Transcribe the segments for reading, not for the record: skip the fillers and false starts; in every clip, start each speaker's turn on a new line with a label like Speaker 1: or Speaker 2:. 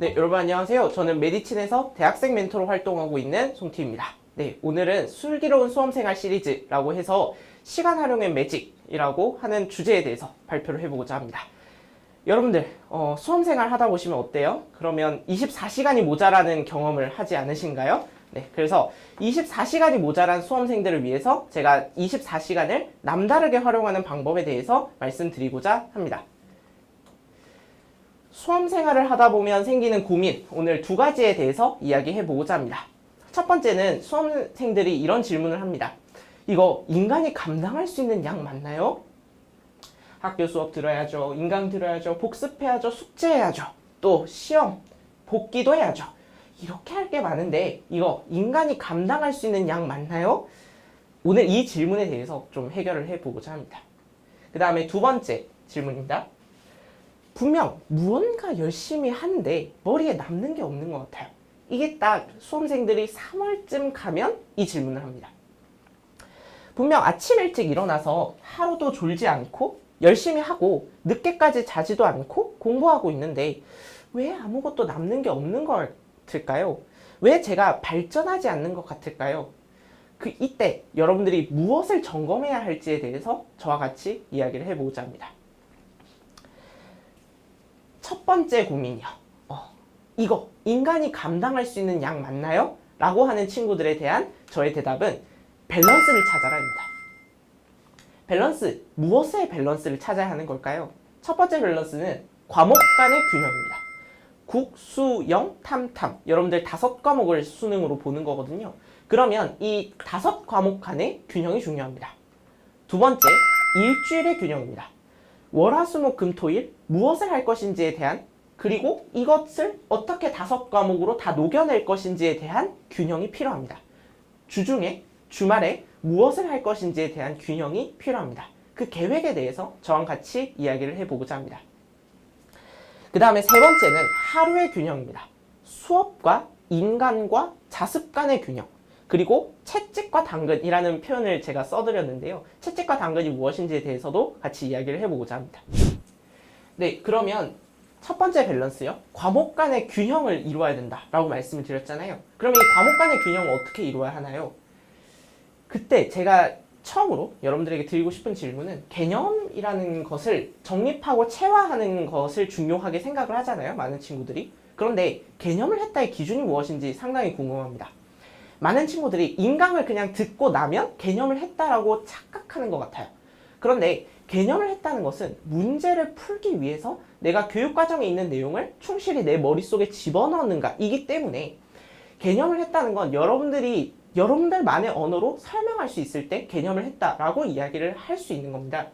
Speaker 1: 네, 여러분 안녕하세요. 저는 메디친에서 대학생 멘토로 활동하고 있는 송티입니다. 네, 오늘은 슬기로운 수험생활 시리즈라고 해서 시간 활용의 매직이라고 하는 주제에 대해서 발표를 해보고자 합니다. 여러분들 수험생활 하다 보시면 어때요? 그러면 24시간이 모자라는 경험을 하지 않으신가요? 네, 그래서 24시간이 모자란 수험생들을 위해서 제가 24시간을 남다르게 활용하는 방법에 대해서 말씀드리고자 합니다. 수험 생활을 하다 보면 생기는 고민, 오늘 두 가지에 대해서 이야기해 보고자 합니다. 첫 번째는 수험생들이 이런 질문을 합니다. 이거 인간이 감당할 수 있는 양 맞나요? 학교 수업 들어야죠. 인강 들어야죠. 복습해야죠. 숙제해야죠. 또 시험, 복기도 해야죠. 이렇게 할 게 많은데 이거 인간이 감당할 수 있는 양 맞나요? 오늘 이 질문에 대해서 좀 해결을 해 보고자 합니다. 그 다음에 두 번째 질문입니다. 분명 무언가 열심히 하는데 머리에 남는 게 없는 것 같아요. 이게 딱 수험생들이 3월쯤 가면 이 질문을 합니다. 분명 아침 일찍 일어나서 하루도 졸지 않고 열심히 하고 늦게까지 자지도 않고 공부하고 있는데 왜 아무것도 남는 게 없는 것 같을까요? 왜 제가 발전하지 않는 것 같을까요? 이때 여러분들이 무엇을 점검해야 할지에 대해서 저와 같이 이야기를 해보고자 합니다. 첫 번째 고민이요. 이거 인간이 감당할 수 있는 양 맞나요? 라고 하는 친구들에 대한 저의 대답은 밸런스를 찾아라입니다. 밸런스, 무엇의 밸런스를 찾아야 하는 걸까요? 첫 번째 밸런스는 과목 간의 균형입니다. 국, 수, 영, 탐, 탐. 여러분들 5과목을 수능으로 보는 거거든요. 그러면 이 5과목 간의 균형이 중요합니다. 두 번째, 일주일의 균형입니다. 월화수목금토일 무엇을 할 것인지에 대한 그리고 이것을 어떻게 5과목으로 다 녹여낼 것인지에 대한 균형이 필요합니다. 주중에 주말에 무엇을 할 것인지에 대한 균형이 필요합니다. 그 계획에 대해서 저와 같이 이야기를 해보고자 합니다. 그 다음에 세 번째는 하루의 균형입니다. 수업과 인간과 자습 간의 균형 그리고 채찍과 당근이라는 표현을 제가 써드렸는데요. 채찍과 당근이 무엇인지에 대해서도 같이 이야기를 해보고자 합니다. 네, 그러면 첫 번째 밸런스요. 과목 간의 균형을 이루어야 된다라고 말씀을 드렸잖아요. 그럼 이 과목 간의 균형을 어떻게 이루어야 하나요? 그때 제가 처음으로 여러분들에게 드리고 싶은 질문은 개념이라는 것을 정립하고 체화하는 것을 중요하게 생각을 하잖아요. 많은 친구들이. 그런데 개념을 했다의 기준이 무엇인지 상당히 궁금합니다. 많은 친구들이 인강을 그냥 듣고 나면 개념을 했다라고 착각하는 것 같아요. 그런데 개념을 했다는 것은 문제를 풀기 위해서 내가 교육과정에 있는 내용을 충실히 내 머릿속에 집어넣는가 이기 때문에 개념을 했다는 건 여러분들만의 언어로 설명할 수 있을 때 개념을 했다라고 이야기를 할 수 있는 겁니다.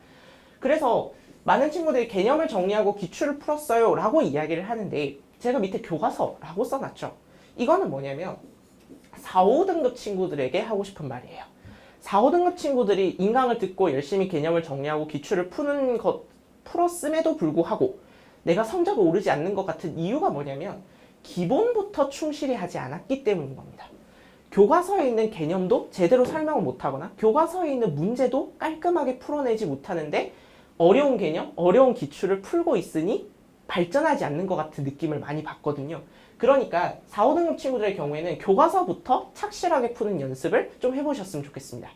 Speaker 1: 그래서 많은 친구들이 개념을 정리하고 기출을 풀었어요 라고 이야기를 하는데 제가 밑에 교과서라고 써놨죠. 이거는 뭐냐면 4, 5등급 친구들에게 하고 싶은 말이에요. 4, 5등급 친구들이 인강을 듣고 열심히 개념을 정리하고 기출을 풀었음에도 불구하고 내가 성적이 오르지 않는 것 같은 이유가 뭐냐면 기본부터 충실히 하지 않았기 때문인 겁니다. 교과서에 있는 개념도 제대로 설명을 못하거나 교과서에 있는 문제도 깔끔하게 풀어내지 못하는데 어려운 개념, 어려운 기출을 풀고 있으니 발전하지 않는 것 같은 느낌을 많이 받거든요. 그러니까 4, 5등급 친구들의 경우에는 교과서부터 착실하게 푸는 연습을 좀 해보셨으면 좋겠습니다.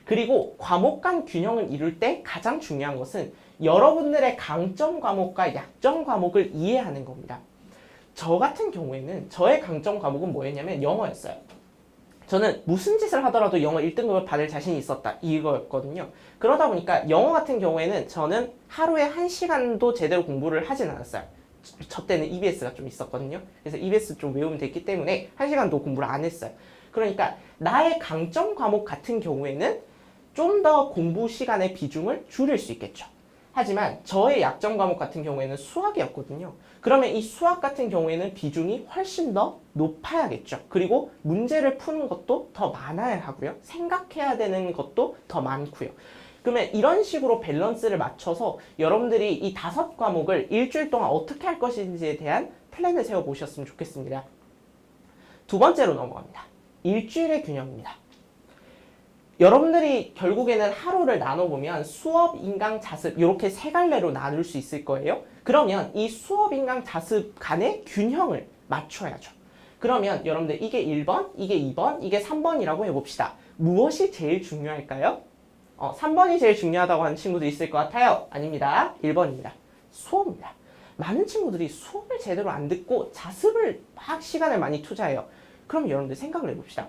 Speaker 1: 그리고 과목 간 균형을 이룰 때 가장 중요한 것은 여러분들의 강점 과목과 약점 과목을 이해하는 겁니다. 저 같은 경우에는 저의 강점 과목은 뭐였냐면 영어였어요. 저는 무슨 짓을 하더라도 영어 1등급을 받을 자신이 있었다 이거였거든요. 그러다 보니까 영어 같은 경우에는 저는 하루에 1시간도 제대로 공부를 하진 않았어요. 저 때는 EBS가 좀 있었거든요. 그래서 EBS 좀 외우면 됐기 때문에 1시간도 공부를 안 했어요. 그러니까 나의 강점 과목 같은 경우에는 좀 더 공부 시간의 비중을 줄일 수 있겠죠. 하지만 저의 약점 과목 같은 경우에는 수학이었거든요. 그러면 이 수학 같은 경우에는 비중이 훨씬 더 높아야겠죠. 그리고 문제를 푸는 것도 더 많아야 하고요. 생각해야 되는 것도 더 많고요. 그러면 이런 식으로 밸런스를 맞춰서 여러분들이 이 5과목을 일주일 동안 어떻게 할 것인지에 대한 플랜을 세워보셨으면 좋겠습니다. 두 번째로 넘어갑니다. 일주일의 균형입니다. 여러분들이 결국에는 하루를 나눠보면 수업, 인강, 자습 이렇게 세 갈래로 나눌 수 있을 거예요. 그러면 이 수업, 인강, 자습 간의 균형을 맞춰야죠. 그러면 여러분들 이게 1번, 이게 2번, 이게 3번이라고 해봅시다. 무엇이 제일 중요할까요? 3번이 제일 중요하다고 하는 친구도 있을 것 같아요. 아닙니다. 1번입니다. 수업입니다. 많은 친구들이 수업을 제대로 안 듣고 자습을 막 시간을 많이 투자해요. 그럼 여러분들 생각을 해봅시다.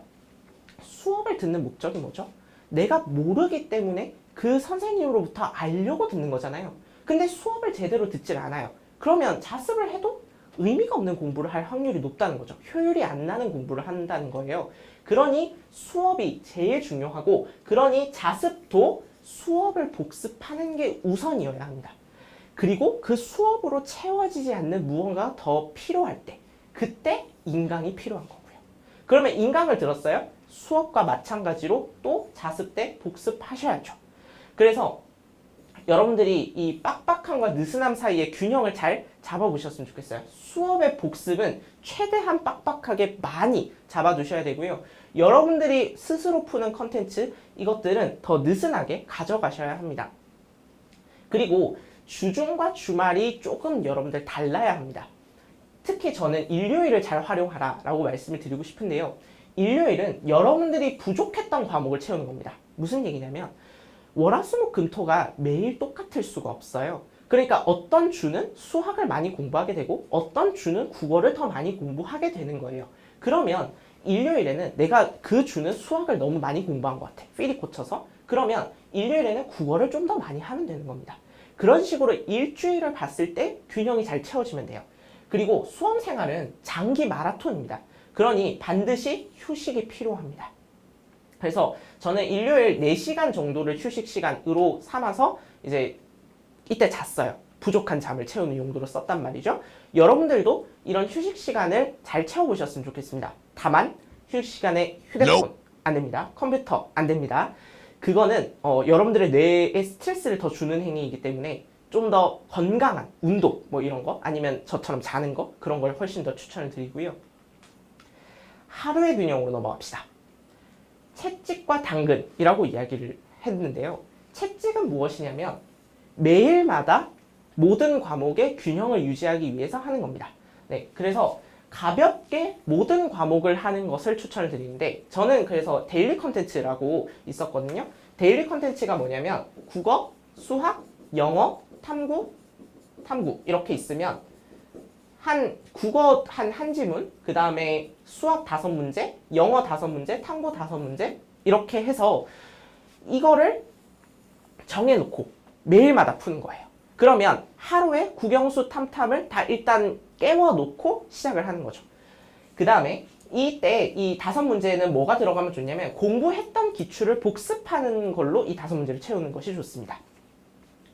Speaker 1: 수업을 듣는 목적이 뭐죠? 내가 모르기 때문에 그 선생님으로부터 알려고 듣는 거잖아요. 근데 수업을 제대로 듣질 않아요. 그러면 자습을 해도 의미가 없는 공부를 할 확률이 높다는 거죠. 효율이 안 나는 공부를 한다는 거예요. 그러니 수업이 제일 중요하고, 그러니 자습도 수업을 복습하는 게 우선이어야 합니다. 그리고 그 수업으로 채워지지 않는 무언가가 더 필요할 때, 그때 인강이 필요한 거고요. 그러면 인강을 들었어요? 수업과 마찬가지로 또 자습 때 복습하셔야죠. 그래서 여러분들이 이 빡빡함과 느슨함 사이의 균형을 잘 잡아보셨으면 좋겠어요. 수업의 복습은 최대한 빡빡하게 많이 잡아두셔야 되고요. 여러분들이 스스로 푸는 컨텐츠, 이것들은 더 느슨하게 가져가셔야 합니다. 그리고 주중과 주말이 조금 여러분들 달라야 합니다. 특히 저는 일요일을 잘 활용하라 라고 말씀을 드리고 싶은데요. 일요일은 여러분들이 부족했던 과목을 채우는 겁니다. 무슨 얘기냐면 월화수목금토가 매일 똑같을 수가 없어요. 그러니까 어떤 주는 수학을 많이 공부하게 되고 어떤 주는 국어를 더 많이 공부하게 되는 거예요. 그러면 일요일에는 내가 그 주는 수학을 너무 많이 공부한 것 같아. 필이 꽂혀서. 그러면 일요일에는 국어를 좀 더 많이 하면 되는 겁니다. 그런 식으로 일주일을 봤을 때 균형이 잘 채워지면 돼요. 그리고 수험 생활은 장기 마라톤입니다. 그러니 반드시 휴식이 필요합니다. 그래서 저는 일요일 4시간 정도를 휴식 시간으로 삼아서 이제 이때 잤어요. 부족한 잠을 채우는 용도로 썼단 말이죠. 여러분들도 이런 휴식 시간을 잘 채워보셨으면 좋겠습니다. 다만 휴식 시간에 휴대폰 안 됩니다. 컴퓨터 안 됩니다. 그거는 여러분들의 뇌에 스트레스를 더 주는 행위이기 때문에 좀 더 건강한 운동 뭐 이런 거 아니면 저처럼 자는 거 그런 걸 훨씬 더 추천을 드리고요. 하루의 균형으로 넘어갑시다. 채찍과 당근이라고 이야기를 했는데요. 채찍은 무엇이냐면 매일마다 모든 과목의 균형을 유지하기 위해서 하는 겁니다. 네, 그래서 가볍게 모든 과목을 하는 것을 추천을 드리는데 저는 그래서 데일리 컨텐츠라고 있었거든요. 데일리 컨텐츠가 뭐냐면 국어, 수학, 영어, 탐구 이렇게 있으면 국어 한 지문, 그 다음에 수학 5문제, 영어 5문제, 탐구 5문제 이렇게 해서 이거를 정해놓고 매일마다 푸는 거예요. 그러면 하루에 국영수 탐탐을 다 일단 깨워놓고 시작을 하는 거죠. 그 다음에 이때 이 5문제는 뭐가 들어가면 좋냐면 공부했던 기출을 복습하는 걸로 이 5문제를 채우는 것이 좋습니다.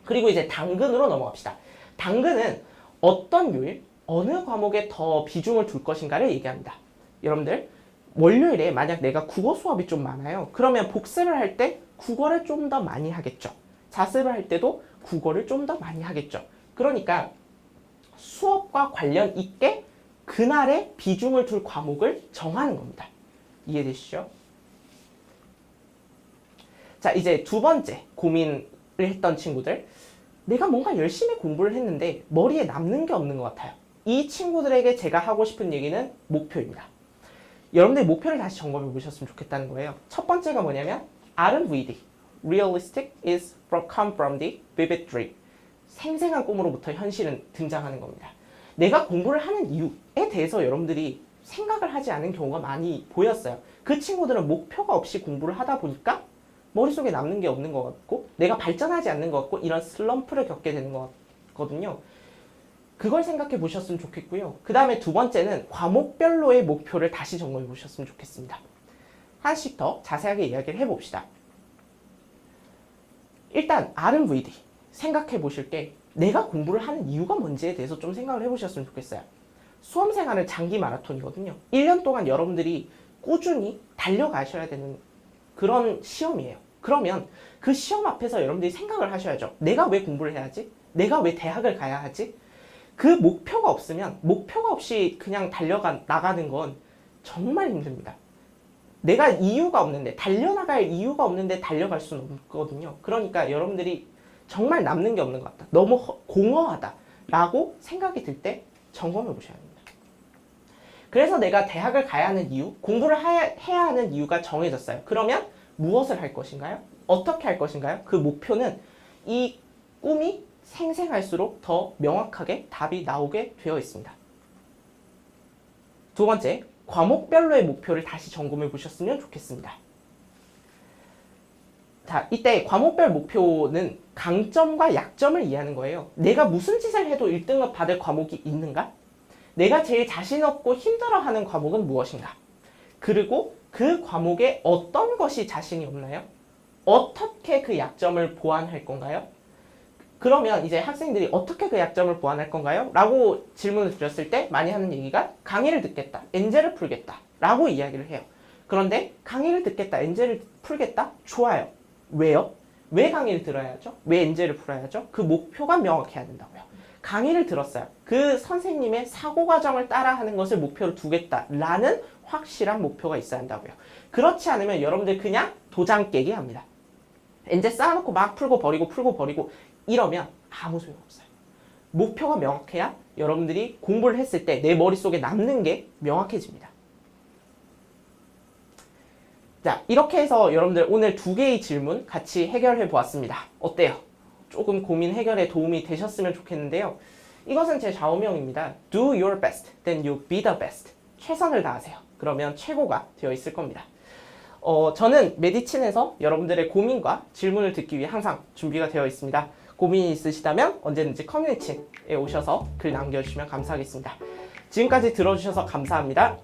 Speaker 1: 그리고 이제 당근으로 넘어갑시다. 당근은 어떤 요일, 어느 과목에 더 비중을 둘 것인가를 얘기합니다. 여러분들 월요일에 만약 내가 국어 수업이 좀 많아요. 그러면 복습을 할 때 국어를 좀 더 많이 하겠죠. 자습을 할 때도 국어를 좀 더 많이 하겠죠. 그러니까 수업과 관련 있게 그날의 비중을 둘 과목을 정하는 겁니다. 이해되시죠? 자, 이제 두 번째 고민을 했던 친구들. 내가 뭔가 열심히 공부를 했는데 머리에 남는 게 없는 것 같아요. 이 친구들에게 제가 하고 싶은 얘기는 목표입니다. 여러분들 목표를 다시 점검해 보셨으면 좋겠다는 거예요. 첫 번째가 뭐냐면 RVD, Realistic is come from the vivid dream. 생생한 꿈으로부터 현실은 등장하는 겁니다. 내가 공부를 하는 이유에 대해서 여러분들이 생각을 하지 않은 경우가 많이 보였어요. 그 친구들은 목표가 없이 공부를 하다 보니까 머릿속에 남는 게 없는 것 같고 내가 발전하지 않는 것 같고 이런 슬럼프를 겪게 되는 것 같거든요. 그걸 생각해 보셨으면 좋겠고요. 그 다음에 두 번째는 과목별로의 목표를 다시 점검해 보셨으면 좋겠습니다. 하나씩 더 자세하게 이야기를 해봅시다. 일단 RVD 생각해 보실 게 내가 공부를 하는 이유가 뭔지에 대해서 좀 생각을 해보셨으면 좋겠어요. 수험생활은 장기 마라톤이거든요. 1년 동안 여러분들이 꾸준히 달려가셔야 되는 그런 시험이에요. 그러면 그 시험 앞에서 여러분들이 생각을 하셔야죠. 내가 왜 공부를 해야지? 내가 왜 대학을 가야 하지? 그 목표가 없으면 목표가 없이 그냥 나가는 건 정말 힘듭니다. 내가 이유가 없는데, 달려나갈 이유가 없는데 달려갈 수는 없거든요. 그러니까 여러분들이 정말 남는 게 없는 것 같다, 너무 공허하다 라고 생각이 들 때 점검해 보셔야 합니다. 그래서 내가 대학을 가야 하는 이유, 공부를 해야 하는 이유가 정해졌어요. 그러면 무엇을 할 것인가요? 어떻게 할 것인가요? 그 목표는 이 꿈이 생생할수록 더 명확하게 답이 나오게 되어 있습니다. 두 번째, 과목별로의 목표를 다시 점검해 보셨으면 좋겠습니다. 자, 이때 과목별 목표는 강점과 약점을 이해하는 거예요. 내가 무슨 짓을 해도 1등을 받을 과목이 있는가? 내가 제일 자신 없고 힘들어하는 과목은 무엇인가? 그리고 그 과목에 어떤 것이 자신이 없나요? 어떻게 그 약점을 보완할 건가요? 그러면 이제 학생들이 어떻게 그 약점을 보완할 건가요? 라고 질문을 드렸을 때 많이 하는 얘기가 강의를 듣겠다, 엔제를 풀겠다 라고 이야기를 해요. 그런데 강의를 듣겠다, 엔제를 풀겠다? 좋아요. 왜요? 왜 강의를 들어야 하죠? 왜 엔제를 풀어야 하죠? 그 목표가 명확해야 된다고요. 강의를 들었어요. 그 선생님의 사고 과정을 따라 하는 것을 목표로 두겠다라는 확실한 목표가 있어야 한다고요. 그렇지 않으면 여러분들 그냥 도장 깨기 합니다. 엔제 쌓아놓고 막 풀고 버리고 이러면 아무 소용없어요. 목표가 명확해야 여러분들이 공부를 했을 때 내 머릿속에 남는 게 명확해집니다. 자, 이렇게 해서 여러분들 오늘 2개의 질문 같이 해결해 보았습니다. 어때요? 조금 고민 해결에 도움이 되셨으면 좋겠는데요. 이것은 제 좌우명입니다. Do your best, then you be the best. 최선을 다하세요. 그러면 최고가 되어 있을 겁니다. 저는 메디친에서 여러분들의 고민과 질문을 듣기 위해 항상 준비가 되어 있습니다. 고민이 있으시다면 언제든지 커뮤니티에 오셔서 글 남겨주시면 감사하겠습니다. 지금까지 들어주셔서 감사합니다.